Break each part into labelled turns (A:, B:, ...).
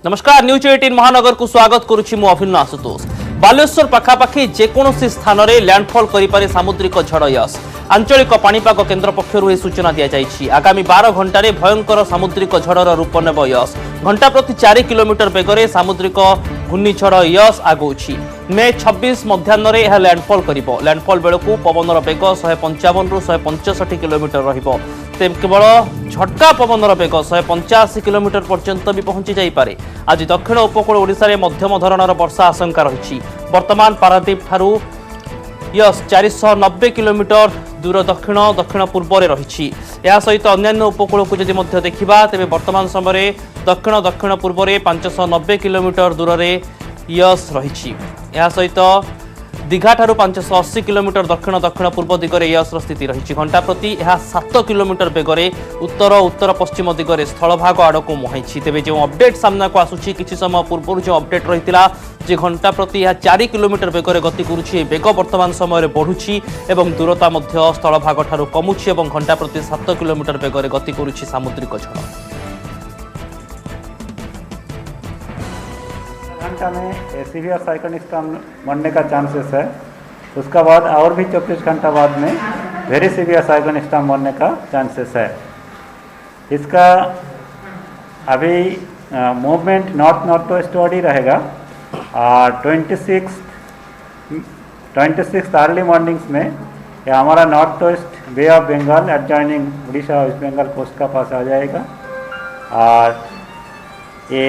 A: नमस्कार न्यूज 18 महानगर को स्वागत करुछि मु अभिन्न आशुतोष। बालेश्वर पाखापाखि जेकोसी स्थान में लैंडफॉल करिपारे सामुद्रिक झड़ यस। आंचलिक पाणीपाग केन्द्र पक्षर यह सूचना दी जाइछि। आगामी 12 घंटे भयंकर सामुद्रिक झड़र रूप नेब यस। घंटा प्रति 4 किलोमीटर बेगरे सामुद्रिक घूर्णिझड़ यस आगौछि। मे 26 मध्याह्न यह लैंडफॉल करिबो। लैंडफॉल बेलू पवनर बेग 155 रु 165 किलोमीटर रहिबो। केवल झटका पवनर बेग 185 किलोमीटर पर्यंत भी पहुंची जाइपारे। आज दक्षिण उपकूल ओडिशा रे मध्यम धरणर वर्षा आशंका रही। वर्तमान पारादीप ठारू यस 490 किलोमीटर दूर दक्षिण दक्षिण पूर्व में रही। यह सहित अन्य उपकूल को जदि देखा तेरे वर्तमान समय दक्षिण दक्षिण पूर्व में 590 किलोमीटर दूर में यस रही। यह सहित दीघा ठारू 580 किलोमीटर दक्षिण दक्षिण पूर्व दिगरे यस स्थिति रही। घंटा प्रति यह 7 किलोमीटर बेगरे उत्तर उत्तर पश्चिम दिगरे स्थलभाग आड़क मुहाई। तेज जो अपडेट सामना को आसूची किसी समय पूर्व जो अपडेट रही जे घंटा प्रति यह 4 किलोमीटर बेगरे गति करुछि। बेग वर्तमान समय बढ़ुछि एवं दूरता मध्य स्थलभाग ठारू कमुछि एवं घंटा प्रति 7 किलोमीटर बेगरे गति करुछि सामुद्रिक झड़।
B: घंटा में सीवियर साइक्लोनिक स्टॉर्म बनने का चांसेस है। उसका बाद और भी 24 घंटा बाद में वेरी सीवियर साइक्लोनिक स्टॉर्म बनने का चांसेस है। इसका अभी मूवमेंट नॉर्थ नॉर्थ वेस्ट ही रहेगा। 26 अर्ली मॉर्निंग्स में ये हमारा north west bay of Bengal adjoining Orissa west Bengal coast का पास आ जाएगा। और ये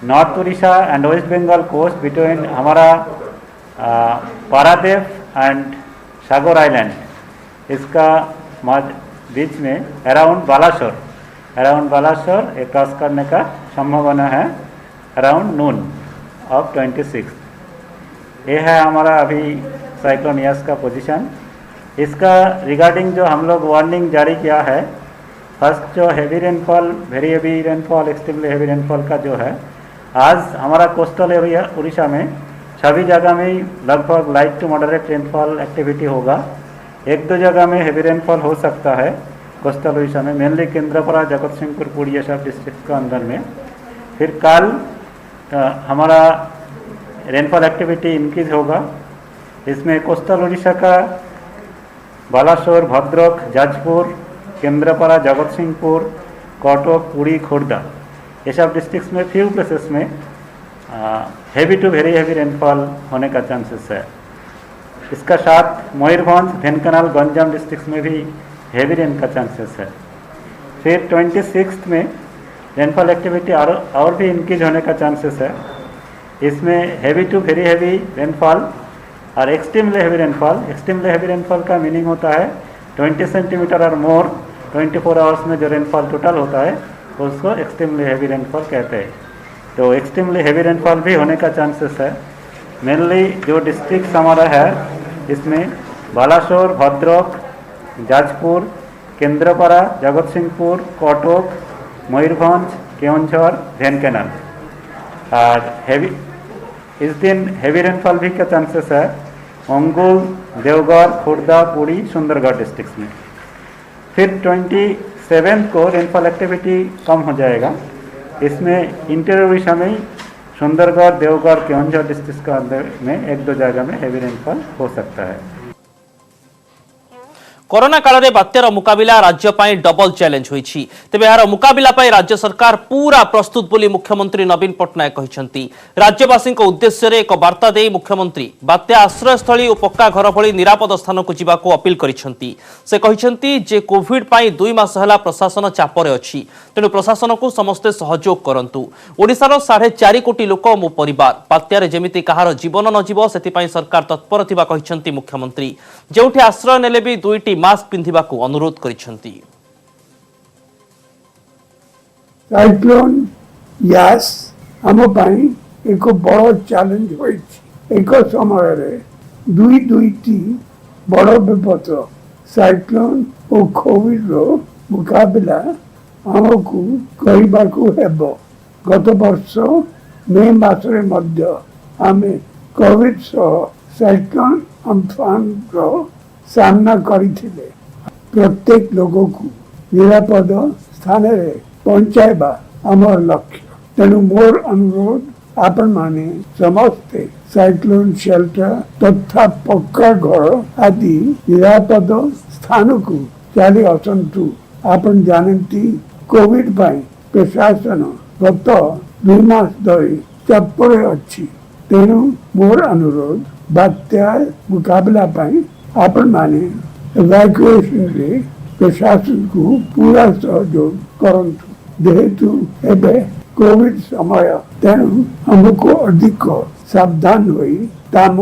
B: north Orissa and west Bengal coast between हमारा पारादीप एंड सागर आइलैंड इसका बीच में अराउंड बालासोर एक क्रॉस करने का संभावना है अराउंड नून ऑफ 26। ये है हमारा अभी साइक्लोन यस का पोजीशन। इसका रिगार्डिंग जो हम लोग वार्निंग जारी किया है, फर्स्ट जो heavy rainfall, very heavy rainfall, extremely heavy rainfall का जो है, आज हमारा कोस्टल एरिया उड़ीसा में सभी जगह में लगभग light to moderate rainfall activity होगा। एक दो जगह में हेवी रेनफॉल हो सकता है कोस्टल उड़ीसा में, मेनली केंद्रपड़ा, जगत सिंहपुर, पुरी ये सब डिस्ट्रिक्ट का अंदर में। फिर कल हमारा रेनफॉल एक्टिविटी इंक्रीज होगा। इसमें कोस्टल उड़ीसा का बालासोर, भद्रक, जाजपुर, केंद्रपड़ा, जगत सिंहपुर, कटक, पुरी, खोर्धा ये सब डिस्ट्रिक्ट्स में फ्यू प्लेसेस में heavy to very heavy rainfall होने का चांसेस है। इसका साथ मयूरभंज, ढेंकानाल, गंजाम डिस्ट्रिक्ट्स में भी हेवी रेन का चांसेस है। फिर 26 में रेनफॉल एक्टिविटी और भी इंक्रीज होने का चांसेस है। इसमें heavy to very heavy rainfall और extremely heavy rainfall. Extremely heavy rainfall का मीनिंग होता है 20 सेंटीमीटर और मोर 24 आवर्स में जो रेनफॉल टोटल होता है उसको एक्सट्रीमली हेवी रेनफॉल कहते हैं। तो एक्सट्रीमली हेवी रेनफॉल भी होने का चांसेस है। मेनली जो डिस्ट्रिक्ट हमारा है इसमें बालासोर, भद्रक, जाजपुर, केंद्रपड़ा, जगत सिंहपुर, कटक, मयूरभंज, केओंझर, ढेंकानाल। और हेवी इस दिन हेवी रेनफॉल भी का चांसेस है अंगुल, देवघर, खुर्दा, पुरी, सुंदरगढ़ डिस्ट्रिक्ट में। फिर 27 को रेनफॉल एक्टिविटी कम हो जाएगा। इसमें इंटीरियर उड़ीसा में सुंदरगढ़, देवघर, केओंझर डिस्ट्रिक्ट के अंदर में एक दो जगह में हेवी रेनफॉल हो सकता है।
A: कोरोना काल में बात्यार मुकाबिला राज्य डबल चैलेंज होइछि। तेबे यार मुकाबिला राज्य सरकार पूरा प्रस्तुत बोली मुख्यमंत्री नवीन पट्टनायक कहिसेंती। राज्यवासी उद्देश्य रे एक वार्ता दे मुख्यमंत्री बात्या आश्रयस्थली और पक्का घर भली निरापद स्थान को जीवाको अपील करिसेंती। से कहिसेंती जे कोविड पाई 2 मास हला प्रशासन चापरे अछि, तेणु प्रशासन को समस्ते सहयोग करंतु। ओडिसार 4.5 कोटी लोक मो परिवार बात्यार जेमिति कहार जीवन न जीव सेतिपाई सरकार तत्पर थिबा कहिसेंती मुख्यमंत्री। जेउठी आश्रय नेले भी 2टी मास्क पिंधिबा को अनुरोध करिसेंती।
C: साइक्लोन यास हम पाई एक बड़ चैलेंज होइछि। एक समय रे दुईटी बड़ विपद साइक्लोन और कोविड रो मुकाबला हमकु करिबाकू हेबो। गत वर्ष मे मासरे मध्य आमे कोविड साइक्लोन अम्फान रो सामना करिथिले। प्रत्येक लोगों को निरापद स्थान रे पहुंचाइबा हमर लक्ष्य। तेणु मोर अनुरोध आपण माने समस्ते साइक्लोन शेल्टर तथा पक्का घर आदि निरापद स्थान को चली आसतु। आपण जानती कोविड पाई प्रशासन गत 2 मास धरी चापरे अच्छी। तेणु मोर अनुरोध बात्या मुकाबला पाई आपण माने इवैक्यूएशन रे प्रशासन को पूरा सहयोग करंतु। जेहेतु एबे कोविड समय तेणु हमको अधिक सावधान होई काम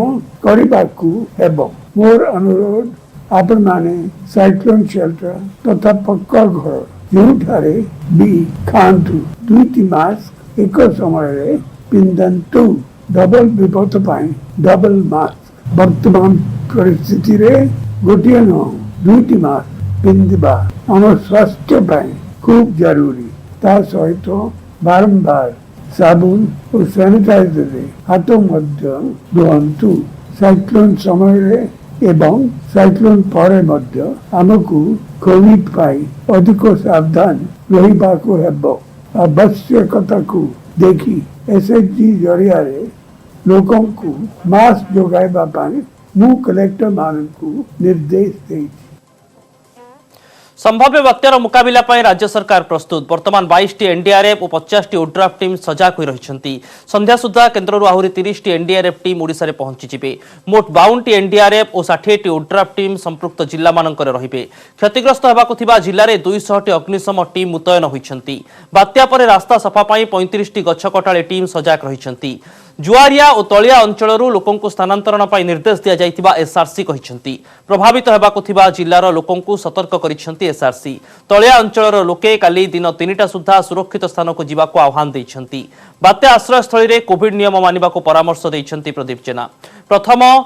C: करबाकू हेबो। मोर अनुरोध आपण माने साइक्लोन शेल्टर तथा पक्का घर जोठारे भी खांतु 2 मास्क एक समय रे पिंधंतु। डबल विपद पाई डबल मास्क वर्तमान परिस्थिति रे गोटिए न 2 मास्क पिंधिबा हम स्वास्थ्य पाई खूब जरूरी। ता सहित बारंबार साबुन और सैनिटाइजर रे हाथ मध्य धुअंतु। साइक्लोन समय रे एवं साइक्लोन परे मध्य हमको कोविड पाई अधिक सावधान रहिबाको हेबो। आवश्यकता को देखी एसएचजी जरिया रे लोकों को मास्क जोगाइबा पाई मु कलेक्टर मान को निर्देश देई।
A: संभाव्य बात्यार मुकाबिला ପାଇଁ राज्य सरकार प्रस्तुत। वर्तमान 22 एनडीआरएफ और 50 ओड्राफ टीम सजाग हो रही। संध्या सुधा केन्द्र आहरी 30 एनडीआरएफ टीम ओडिशा रे पहुंची जिबे। मोट 52 एनडीआरएफ और 60 ओड्राफ टीम संपृक्त जिला मानकर रहिबे। क्षतिग्रस्त होबाकु थिबा जिल्ला रे 200 अग्निशम टीम मुतयन होइछंती। बात्या परे रास्ता सफा ପାଇଁ 35 गछ कटाळे टीम सजाग रहिछंती। जुआरिया और तलिया अंचलरू लोकों को स्थानांतरण पर निर्देश दिया जाइथिबा एसआरसी कहिसंती। प्रभावित होबाकु थिबा जिल्लार लोकों को सतर्क करिसंती एसआरसी। तलिया अंचलर लोके काली दिन 3टा सुधा सुरक्षित स्थान को जीवाको आह्वान दैछंती। बात्या आश्रय स्थली रे कोविड नियम मानिबाको परामर्श दैछंती प्रदीप जेना। प्रथम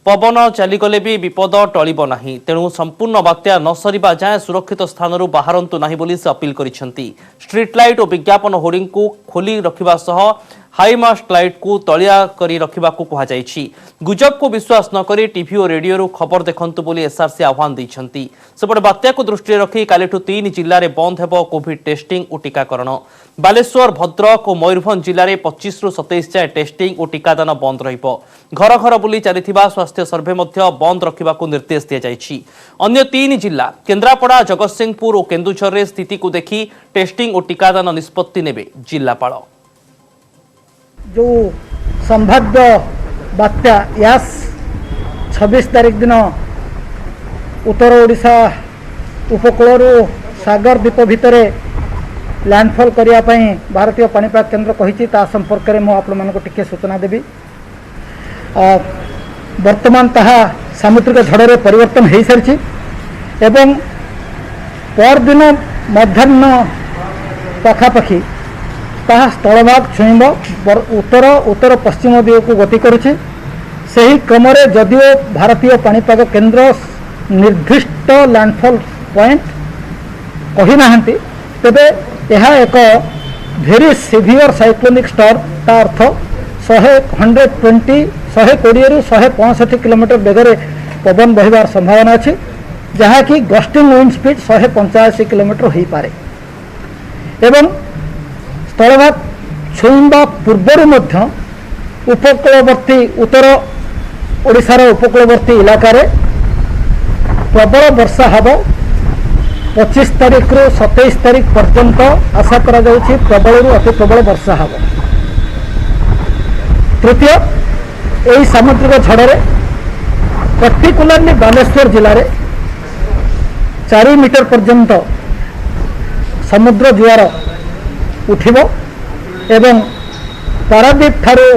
A: पवन चलीगले भी विपद टलिब नाही। तेणु संपूर्ण बात्या न सरिबा जाए सुरक्षित स्थानरू बाहरंतु नाही बोली से अपील करिसंती। स्ट्रीट लाइट और विज्ञापन होर्डिंग को खोली रखिबा सह हाईमास्ट लाइट को तलिया करी रखिबा को कहा जायछि। गुजब को विश्वास न करी टीवी और रेडियो रू खबर देखंतु बोली एसआरसी आह्वान दैछंती। सेपटे बात्या को दृष्टि रखी कालीठू 3 जिल्ला रे बंद हेबो कोविड टेस्टिंग और टीकाकरण। बालेश्वर भद्रक और मयूरभंज जिल्ला रे 25 रु 27 जाए टेस्टिंग और टीकादान बंद रहिबो। घर घर बुली चलिथिबा स्वास्थ्य सर्वे मध्य बंद रखिबा को निर्देश दिया जायछि। अन्य 3 जिल्ला केन्द्रापड़ा जगतसिंहपुर और केन्दुझर रे स्थिति को देखी टेस्टिंग और टीकादान निष्पत्ति नेबे जिल्लापाल।
D: जो संभाव्य बात्या यास 26 तारीख दिन उत्तर ओडिशा उपकूल सागर द्वीप भितर लैंडफॉल करने भारतीय पाणीपाग केन्द्र कही संपर्क में मुझे सूचना देवी। वर्तमान ताहा सामुद्रिक झड़ परिवर्तन हो सारी एवं परदिन मध्याह्न पखापाखि ताहा स्थलभाग छुईब उत्तर उत्तर पश्चिम दिग को गति करुछि। सही क्रम जदिओ भारतीय पाणीपाग केन्द्र निर्दिष्ट लैंडफॉल पॉइंट कही नाहंती तेबे यह एक भेरी सिवियर साइक्लोनिक स्टॉर्म ता अर्थ 120 रु 165 किलोमीटर बेगर पवन बहिबार संभावना अच्छी जहाँकि गस्टिंग विंड स्पीड 185 किलोमीटर हो पारे एवं स्थलभाग छुईबा पूर्वर मध्य उपकूलवर्ती उत्तर ओडिशार उपकूलवर्ती इलाकार प्रबल वर्षा हब 25 तारीख रु 27 तारीख पर्यंत आशा करा जाउछि प्रबल रु अति प्रबल वर्षा हब। तृतीय यही सामुद्रिक झड़ पर्टिकुलरली बालेश्वर जिले में 4 मीटर पर्यंत समुद्र जुआर उठिब एवं पारादीप ठारू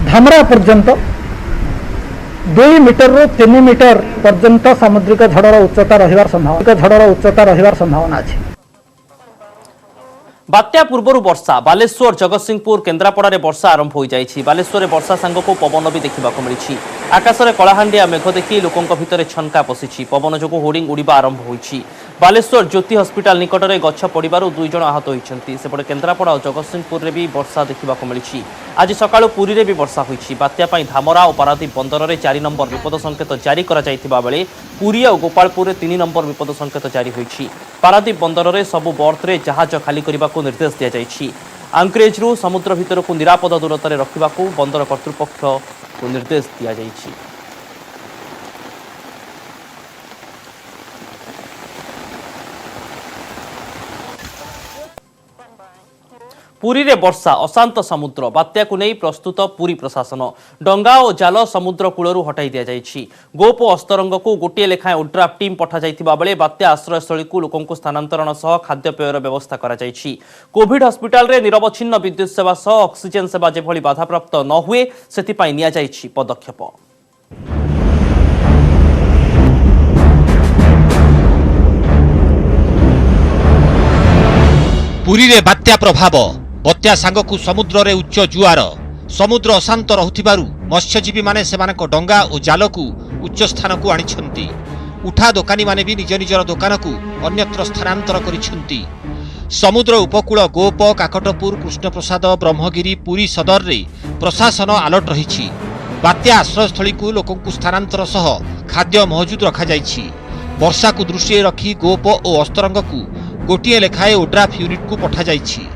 D: धामरा पर्यंत 2 मीटर रु 3 मीटर पर्यंत सामुद्रिक झड़र उच्चता रहिबार संभावना अछि।
A: बात्या पूर्व वर्षा बालेश्वर जगतसिंहपुर केन्द्रापड़ा वर्षा आरंभ हो जाइछि। बालेश्वर वर्षा सांग को पवन भी देखा मिली। आकाशरे कलाहांडिया मेघ देखि लोकों भितर छनका पशिछि पवन जोगु होर्डिंग उड़िबा आरंभ होइछि बालेश्वर ज्योति हस्पिटाल निकट में गछ पड़ू 2 जन आहत होती सेपटे केन्द्रापड़ा और जगतसिंहपुर में भी वर्षा देखा मिली आज सकाळु पुरी में भी वर्षा होइछि बात्या पई धामरा और पारादीप बंदर में 4 नंबर विपद संकेत जारी करा जायतिबा बेले पुरी और गोपालपुर में 3 नंबर विपद संकेत जारी होइछि पारादीप बंदर में सबु बर्थ रे जहाज खाली करने को निर्देश दिया जायछि आंक्रेजरू समुद्र भितर को निरापद दूरतार रखा बंदर कर्तृपक्ष को निर्देश दिया जायछि। पुरी रे वर्षा अशांत समुद्र बात्या को नहीं प्रस्तुत पुरी प्रशासन डंगा और जाल समुद्र कूलू हटाई दि जाइछि गोप और अस्तरंग को गोटे लेखाएं ओड्राफ टीम पठा जाइतिबा बेले बात्या आश्रयस्थली को लोकों स्थानांतरण सह खाद्यपेयर व्यवस्था करा जाइछि कोविड हस्पिटाल रे निरवच्छिन्न विद्युत सेवा सह ऑक्सीजन सेवा जेभली बाधाप्राप्त न हुए सेथिपाई निया जाइछि पदक्षेप।
E: पुरी रे बात्या प्रभाव बत्या सांगकु समुद्र रे उच्च जुआर समुद्र अशांत रहुथिबारु मत्स्यजीवी माने सेमानक डंगा और जाल को उच्च स्थान को आनिछंती उठा दोकानी माने भी निज निजर दुकान को अन्यत्र स्थानांतर करिछंती समुद्र उपकूल गोप काकटपुर कृष्णप्रसाद ब्रह्मगिरी पुरी सदर रे प्रशासन अलर्ट रहिछि बात्या आश्रयस्थली को लोकंकु स्थानांतर सह खाद्य महजूद रखा जाइछि वर्षा को दृष्टि रखी गोप और अस्तरंग को गोटे लेखाए ओड्राफ यूनिट को पठा जाइछि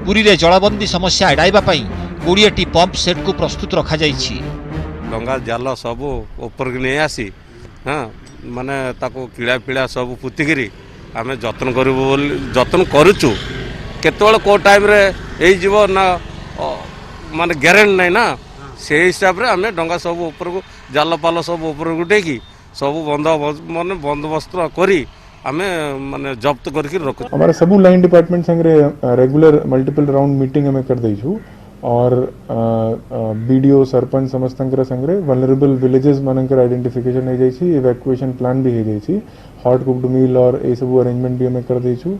E: पुरी रे जलबंदी समस्या एड़ाइबा पई 20टी पंप सेट को प्रस्तुत रखा जाइछि
F: डंगा जाल सब ऊपर नहीं आसी हाँ माने ताको कीड़ा पीड़ा सब पुतिकी आम जतन जतन करुचु केतवेले को टाइम रे एई जीव ना माने ग्यारेंटी नहीं ना से हिसाब रे आम डंगा सब ऊपर को जाल पाल सब ऊपर उठेकी सब माने बंदोबस्त करी हमें माने जब्त करके रखो
G: हमारे सबू लाइन डिपार्टमेंट संगे रेगुलर मल्टीपल राउंड मीटिंग हमें कर देइछु और बीडीओ सरपंच समस्त संगे वल्नरेबल विलेजेस मानकर आइडेंटिफिकेशन हो जाइछि इवैक्यूएशन प्लान भी हो जाइछि हॉट कुक्ड मील और ए सब अरेंजमेंट भी हमें कर देइछु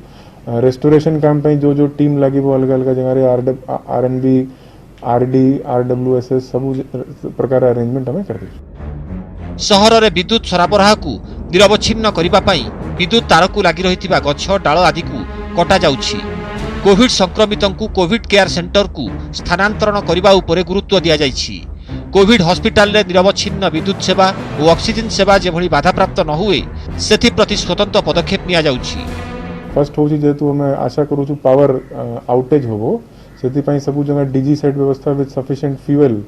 G: रेस्टोरेशन काम पे जो जो टीम लगी वो अलग अलग जगह रे आरएनबी आरडी आरडब्ल्यूएसएस सब प्रकार अरेंजमेंट हमें कर देइछु
E: सहर रे विद्युत सरबराह को निरवच्छिन्न करिबा पई विद्युत तार को लगी रही गछ डाल आदि को कटा जाउछि कोविड संक्रमितों कोविड केयर सेंटर को स्थानांतरण करने उपरे गुरुत्व दिया जाइछि कोविड हॉस्पिटल रे निरवच्छिन्न विद्युत सेवा और ऑक्सीजन सेवा जेभली बाधाप्राप्त न हुए सेथि प्रति स्वतंत्र पदक्षेप निया जाउछि
G: फर्स्ट होछि जेतु हमें आशा करूछु पावर आउटेज होबो सेथि पई सब जगह डीजी सेट व्यवस्था विथ सफिशिएंट फ्यूएल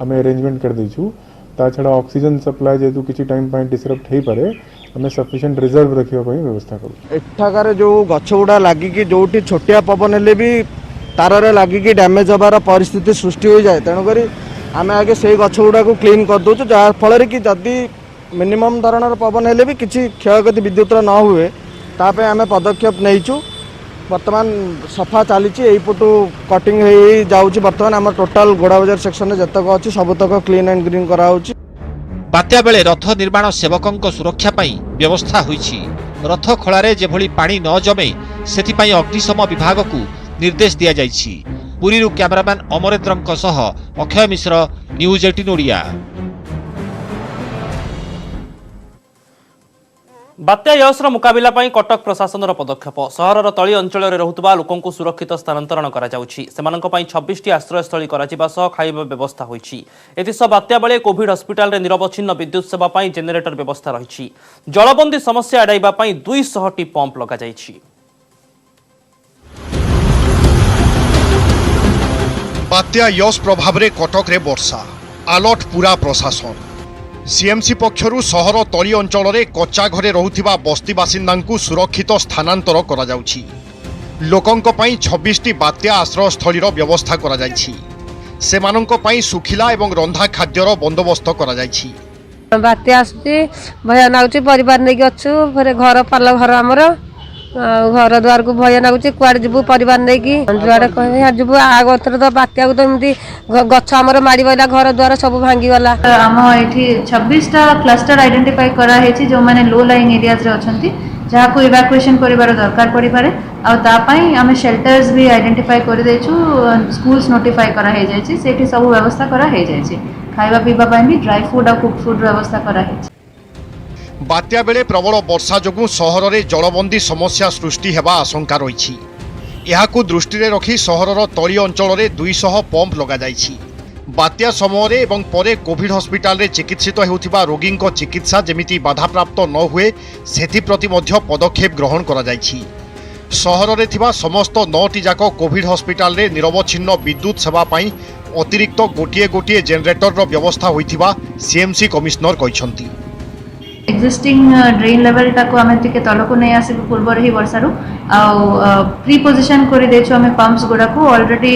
G: हमें अरेंजमेंट कर देछु ता छड़ा ऑक्सीजन सप्लाई जेतु किछि टाइम पॉइंट डिसरप्ट हेई पारे हमें सफिशिएंट रिजर्व रखियो पई व्यवस्था करू
H: एठाकार जो गछ गुड़ा लागिकी जोटी छोटिया पवन हेले भी तार लागिकी डैमेज होबार परिस्थिति सृष्टि हो जाए तेणुक आम आगे से गछ गुड़ा को क्लीन कर दउछु जहाँफल कि जदि मिनिमम धरणर पवन हेले भी किसी क्षयक्षति विद्युत न हुए तापे आम पदक्षेप नहींचु बर्तमान सफा चली पटू कटिंग हो जाऊँगी बर्तमान आम टोटाल गोड़ा बजार सेक्शन जतक अच्छी सबतक क्लीन एंड ग्रीन कराऊँगी
E: बात्या बेले रथ निर्माण सेवकों सुरक्षा पई व्यवस्था होइछि रथ खଳାରେ जेभली पानी न जमे सेथिपई अग्निशम विभाग को निर्देश दिया जाइछि पुरीरू कैमरामैन अमरेंद्रଙ୍କ सह अक्षय मिश्र न्यूज 18 ओडिया।
A: बात्या यशर मुकाबिला पई कटक प्रशासन पदक्षेप सहरर तली अंचल रहुतबा लोकंकु सुरक्षित स्थानांतरण करा जाउछि सेमानक पई 26टी आश्रयस्थली कराजिबा सह खाइबा व्यवस्था होइछि एतिस बात्या बेले कोविड हस्पिटाल रे निरवच्छिन्न विद्युत सेवा पई जेनेरेटर व्यवस्था रहिछि जलबंदी समस्या एडाइबा पई 200टी पंप लगा जाइछि।
I: बात्या यश प्रभाव रे कटक रे वर्षा अलर्ट पूरा प्रशासन सीएमसी पक्षरु सहर तली अंचल रे कच्चा घरे रहुथिबा बस्ती बासिंदा सुरक्षित स्थानांतर करा जाउछि लोकंक पई 26टी बात्या आश्रयस्थलीर व्यवस्था करा जाइछि सेमानंक पई सुखिला एवं रंधा खाद्यर बंदोबस्त करा जाइछि
J: बात्या आसुची भय नागुची परिवार नै अछु फेरे घर पाल घर हमर घर द्वार को भय नागुची कुआड जिबु परिवार नै कि जुआडे कहि जिबु आगतर तो बात्या को तो एमती गछ हमर माडी बइला घर द्वार सब भांगी गला
K: हम एठी 26टा क्लस्टर आइडेंटिफाई करा हेछि जो माने लो लाइन एरियाज रे अछंती जहाँ को इवैक्यूएशन करिवार दरकार पड़ी पारे आ ता पई हम शेल्टर्स भी आइडेंटिफाई कर देछु स्कूल्स नोटिफाई करा हे जायछि सेठी सब व्यवस्था करा हे जायछि खाइबा पीबा ପାଇଁ भी ड्राई फूड और कुक फूड व्यवस्था करा है।
I: बात्या बेले प्रबल वर्षा जोगु सहर में जलबंदी समस्या सृष्टि हेबा आशंका रही। यहाकु दृष्टि रखी सहरर तली अंचल में 200 पंप लगा जाइछि। बात्या समय एवं परे कोविड हस्पिटाल रे चिकित्सित हेउथिबा रोगी चिकित्सा जेमिति बाधाप्राप्त न हुए सेथिप्रति मध्य पदक्षेप ग्रहण करा जाइछि। सहर में थिबा समस्त 9टी जाक कोविड हस्पिटाल रे निरवच्छिन्न विद्युत सेवा पाई अतिरिक्त गोटिए गोटिए जेनेरेटर रो व्यवस्था होइथिबा सीएमसी कमिश्नर कहिसंती।
K: एक्जिस्टिंग ड्रेन लेवल टाको आमे टिके तलको नै आसी पूर्व रही वर्षारू प्री पोजिशन कर देछु आमे पंप्स गुडा को ऑलरेडी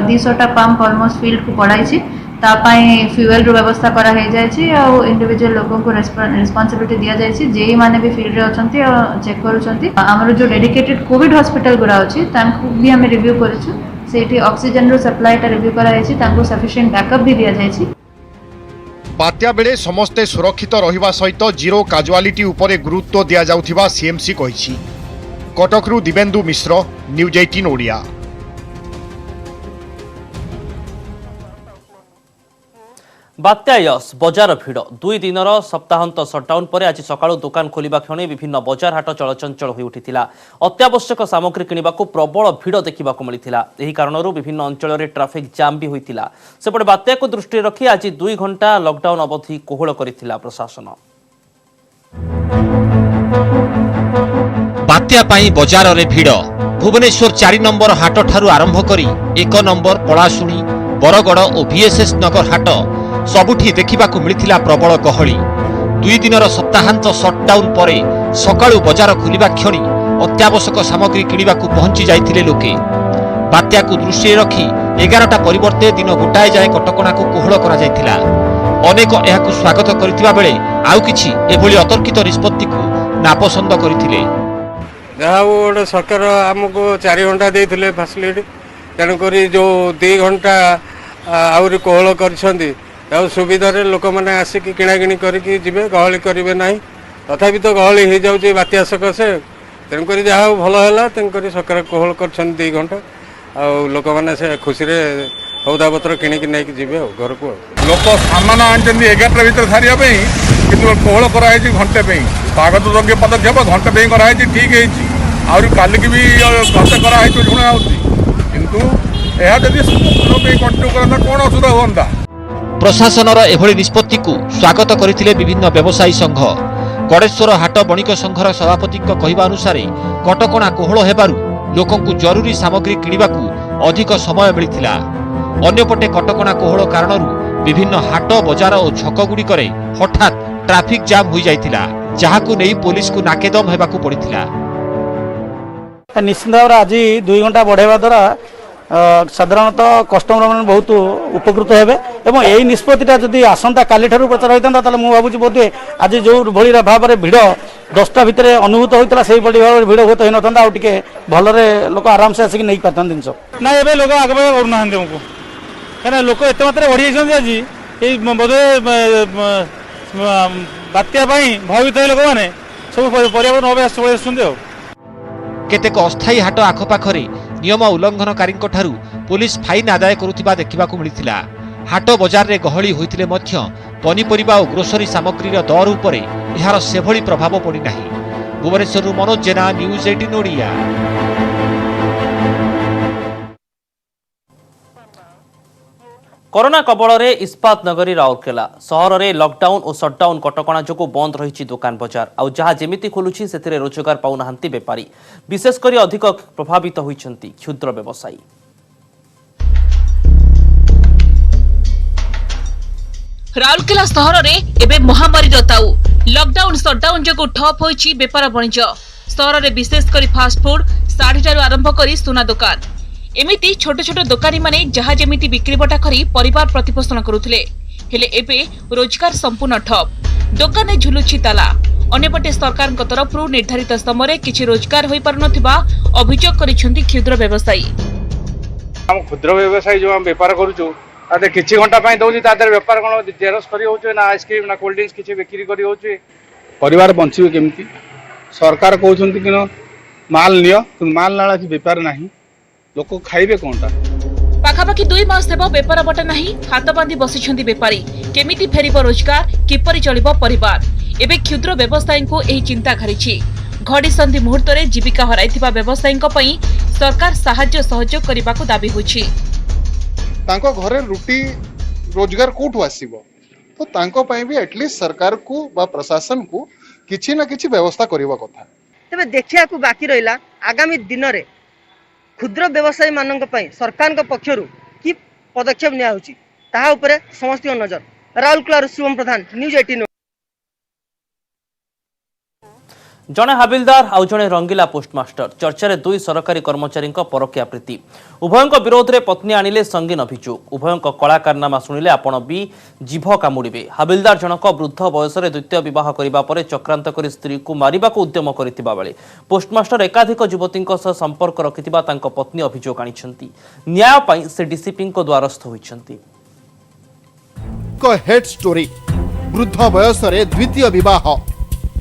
K: 200टा पंप ऑलमोस्ट फील्ड को पड़ाई ता पाई फ्यूएल रो व्यवस्था करा हे जाय छी आ इंडिविजुअल लोगों को रिस्पांसिबिलिटी दिया जाय छी जेई माने भी फील्ड रे अछंती आ चेक करूछंती। हमर जो डेडिकेटेड कोविड हॉस्पिटल गुडा अछि तांको भी हमें रिव्यू करिछु सेठी ऑक्सीजन रो सप्लाई टा रिव्यू करा हे छी तांको सफिशिएंट बैकअप भी दिया जाय छी।
I: बात्या बेले समस्ते सुरक्षित रहिबा सहित जीरो काजुआलिटी उपरे गुरुत्व दिया जाउथिबा सीएमसी कहिछि। कटकरू दिवेंदु मिश्र, न्यूज 18 ओडिया।
A: बात्या यश बजार भिड़ 2 दिनर सप्ताहांत सटडाउन पर आज सकाळु दुकान खोलिबा क्षणे विभिन्न बजार हाट चलचंचल होई उठिथिला। अत्यावश्यक सामग्री किनिबाकू प्रबल भिड़ देखिबाकू मिलिथिला। एही कारणरू विभिन्न अंचल रे ट्रैफिक जाम भी होइथिला। सेपटे बात्या को दृष्टि रखी आज 2 घंटा लॉकडाउन अवधि कोहळ करिथिला प्रशासन।
E: बात्या पाई बजार रे भिड़ भुवनेश्वर 4 नंबर हाट ठारू आरंभ करी 1 नंबर पलाशुणी बरगड़ और VSS नगर हाट सबुठी देखिबाकू मिलिथिला प्रबल गहली। 2 दिनर सप्ताहांत सटडाउन परे सकाळु बजार खोलिबा क्षणी अत्यावश्यक सामग्री किनिबाकू पहुंची जाइथिले लोके। बात्याकू दृष्टि रखी 11टा परिवर्ते दिन गोटाए जाए कटकणाकू कोहळ करा जाइथिला। अनेक एहाकू स्वागत करिथिबा बेले आउ किछि एभली अतर्कित निष्पत्तिकू नापसंद करिथिले।
L: गोटे सरकार आमको 4 घंटा देते फैसिलिटी तेणुक जो 2 घंटा आहरी कोहल कर सुविधा लोक मैंने आसिक किणाकिणी करके जी गहली करेंगे ना तथापि तो गहली हो जाऊँगी बात्या सकाशे तेणुक जहाँ भल है तेणुक सरकार कोहल कर 2 घंटा आ लोक मैंने खुशी सौदापत्र किणिकी नहीं जी घर को
M: लोक सामान आनी 11टा भर सारे कि कोहल कराई घंटे पाग तो योग्य पदक्षेप घंटे कराई ठीक है कालिकी भी घंटे कराई शुणा किंतु यह कंटिन्यू करता कौन असुविधा हुआ।
E: प्रशासनर एभली निष्पत्ति को स्वागत करथिले विभिन्न व्यवसायी संघ। गणेश्वर हाट बणिक संघर सभापति कहवा अनुसार कटकणा कोहल हेबारु लोकंकु जरूरी सामग्री किनिबाकू अधिक समय मिलिथिला। अन्यपटे कटकणा कोहल कारणरू विभिन्न हाट बजार और छकगुड़िकरे हठात ट्रैफिक जाम हो जाइथिला जहाकू नै पुलिस को नाकेदम हेबाकू पड़िथिला।
D: निश्चित भाव आज 2 घंटा बढ़ावा द्वारा साधारणतः कस्टमर मैंने बहुत उपकृत हेबे एवं यही निष्पत्तिटा जदि आसंता काली ठारू प्रचार होता ताले मु भाबुची बोधे आज जो भली भाव में भिड़ 10टा भितर अनुभूत होता से भाव में भिड़ हुए हो ना टे भलरे लोक आराम से आसिक नहीं पारता जिन ना ए लोक आगे करूना हमको कहीं लोक एत मात्रा बढ़ी आज बोधे बात्या भयभीत लोक मैंने सब पर्यावरण अभ्यास चल
E: केतेक अस्थायी हाट आखपाखरे नियम उल्लंघनकारी ठारू पुलिस फाइन आदाय करुथिबा देखिबाकू मिलिथिला। हाट बजार रे गहली होइथिले मध्य पनीपरिबा और ग्रोसरी सामग्री दर उपरे एहार सेभली प्रभाव पड़ी नाही। भुवनेश्वर मनोज जेना, न्यूज 18 ओडिया।
A: कोरोना कबल में इस्पात नगरी राउरकेला सहर में लॉकडाउन और सटडाउन कटकणा जो बंद रही दुकान बजार आउ जहाँ जेमिति खोलुछि सेथिरे रोजगार पाउनाहांती बेपारी विशेषकर अधिक प्रभावित होइछंती क्षुद्र व्यवसायी।
N: राउरकेला सहर में एबे महामारी ताऊ लॉकडाउन सटडाउन जो ठप होइछि बेपार वाणिज्य। सहर में विशेषकर फास्टफुड साढ़े आरंभ करी सुना दुकान एमिति छोट छोट दोकानी माने जहा जेमिति बिक्री बटा करी परिवार प्रतिपोषण करुथिले हेले एबे रोजगार संपूर्ण ठप दोकान में झुलुछि ताला। अन्यपटे सरकार तरफ निर्धारित समय किछि रोजगार होई पारनथिबा अभियोग करिसेंती क्षुद्र व्यवसायी।
L: हम क्षुद्र व्यवसायी जो हम व्यापार करूछु ताते किछि घंटा पई दउछि ताते व्यापार कोन जेरस करी होछु ना आइसक्रीम ना कोल्ड ड्रिंक्स किछि बिक्री करी होछु परिवार बंचिबे केमिति सरकार कहउछंती कि माल नियो माल नाला कि व्यापार नाही लोक खाइबे कोनटा।
N: ପାଖାପାଖି 2 ମାସ ହେବ ବେପାର ବଟା ନାହିଁ, ହାତ ବାନ୍ଧି ବସିଛନ୍ତି ବେପାରୀ। କେମିତି ଫେରିବ ରୋଜଗାର, କିପରି ଚଳିବ ପରିବାର? ଏବେ କ୍ଷୁଦ୍ର ବ୍ୟବସାୟୀଙ୍କୁ ଏହି ଚିନ୍ତା ଘାରିଛି। ଘଡ଼ି ସନ୍ଧି ମୁହୂର୍ତ୍ତରେ ଜୀବିକା ହରାଇଥିବା ବ୍ୟବସାୟୀଙ୍କ ପାଇଁ ସରକାର ସାହାଯ୍ୟ ସହଯୋଗ କରିବାକୁ ଦାବି ହୋଇଛି।
O: ତାଙ୍କ ଘରେ ରୁଟି ରୋଜଗାର କୋଉଠୁ ଆସିବ? ତ ତାଙ୍କ ପାଇଁ ବି ଏଟଲିଷ୍ଟ ସରକାର को बा प्रशासन को किछि ना किछि व्यवस्था करबा कथा।
P: तबे देखिया को बाकी रहिला आगामी दिन रे क्षुद्र व्यवसायी मानक पई सरकार के पक्षरु की पदक्षेप निया होची ताहा ऊपर समस्त नजर। राउरकेला शिवम प्रधान, न्यूज 18।
A: जड़े हाबिलदार आउ जड़े रंगीला पोस्टमास्टर चर्चा रे 2 सरकारी कर्मचारी परकिया प्रीति। उभयों विरोध में पत्नी आनिले संगीन अभियोग। उभयों कला कारनामा शुणिले आपण भी जीभ कामुड़े। हाबिलदार जनक वृद्ध बयस द्वितीय बहुत करने पर चक्रांत कर स्त्री को मारिबा को उद्यम करथिबा बेले पोस्टमास्टर एकाधिक युवती संपर्क रखिथिबा तांको पत्नी अभियोग आनिछंती। न्याय पई से डीसीपी को द्वारस्थ होइछंती।
O: हेड स्टोरी वृद्ध बयस द्वितीय विवाह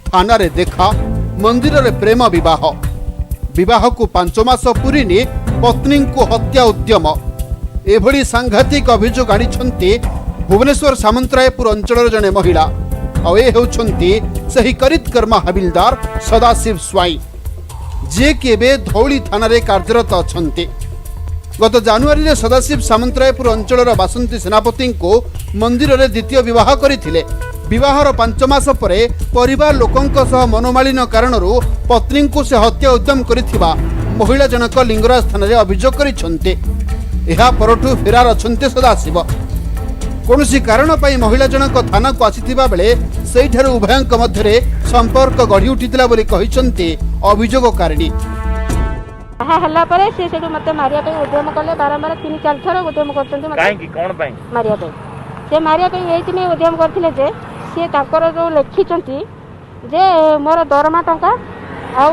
O: थाना रे देखा मंदिर रे प्रेम विवाह विवाह को 5 मास पूरीनी पत्नी को हत्या उद्यम एभली सांघातिक अभियोग आनिछंती भुवनेश्वर सामंतरायपुर अंचल जने महिला और ए हेउछंती सही करितकर्मा हाबिलदार सदाशिव स्वाई जे केबे धौली थाना रे कार्यरत अछंती। गत जनवरी रे सदाशिव सामंतरायपुर अंचल बासंती सेनापति को मंदिर रे द्वितीय विवाह करथिले। विवाहर 5 मास परे परिवार लोकंक सह मनोमालिन कारणरू पत्नी को से हत्या उद्यम करिथिबा महिला जनक लिंगराज थाना रे अभियोग करिसंते। एहा परठू फेरार अछंते सदाशिव। कोनोसी कारण पई महिला जनक थाना को आसीथिबा बेले सेइठार उभयंक मध्यरे संपर्क गढ़ी उठितिला बोली कहिसंते अभियोगकारिणी।
Q: हल्ला परे से सेडू मते मारिया पे उद्यम कले बारंबार 3-4 थर उद्यम करतंते मते काहे की कोन पई मारिया पे से मारिया पे एइति में उद्यम करथिले जे से ताकर जो लिखिचंती जे मोर दरमा टंका आ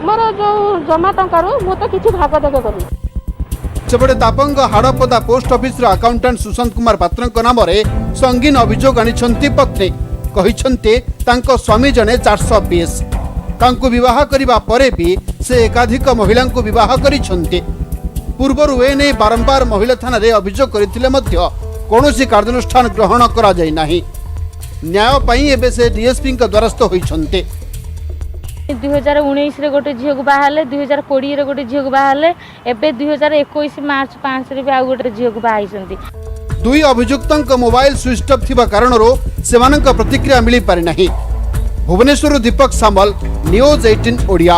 Q: मोर जो जमा टंका रो मो तो किछि भाग देबे करी।
O: सेपटे तापंग हाड़पदा पोस्ट ऑफिस रो अकाउंटेंट सुशांत कुमार पात्रଙ୍କ नामरे संगीन अभियोग आनिछंती पत्नी। कहिछंती तांको स्वामी जने 420 तांको विवाह करिबा परे भी से एकाधिक महिला को विवाह करिछंती। पूर्वरु एने बारंबार महिला थाना रे अभियोग करिथिले मध्य कोनोसी कार्यानुष्ठान ग्रहण करा जाय नाही। न्याय पई एबे से डीएसपी का द्वारस्थ होइछंती।
Q: 2019 रे गोटे झियो को बाहाले 2020 रे गोटे झियो को बाहाले एबे 2021 मार्च 5 रे भी आ गोटे झियो को बाहाइछंती।
O: 2 अभियुक्तंक मोबाइल स्विच ऑफ थिबा कारणरो सेमानंक प्रतिक्रिया मिली पारि नाही। भुवनेश्वर दीपक सामल, न्यूज 18 ओडिया।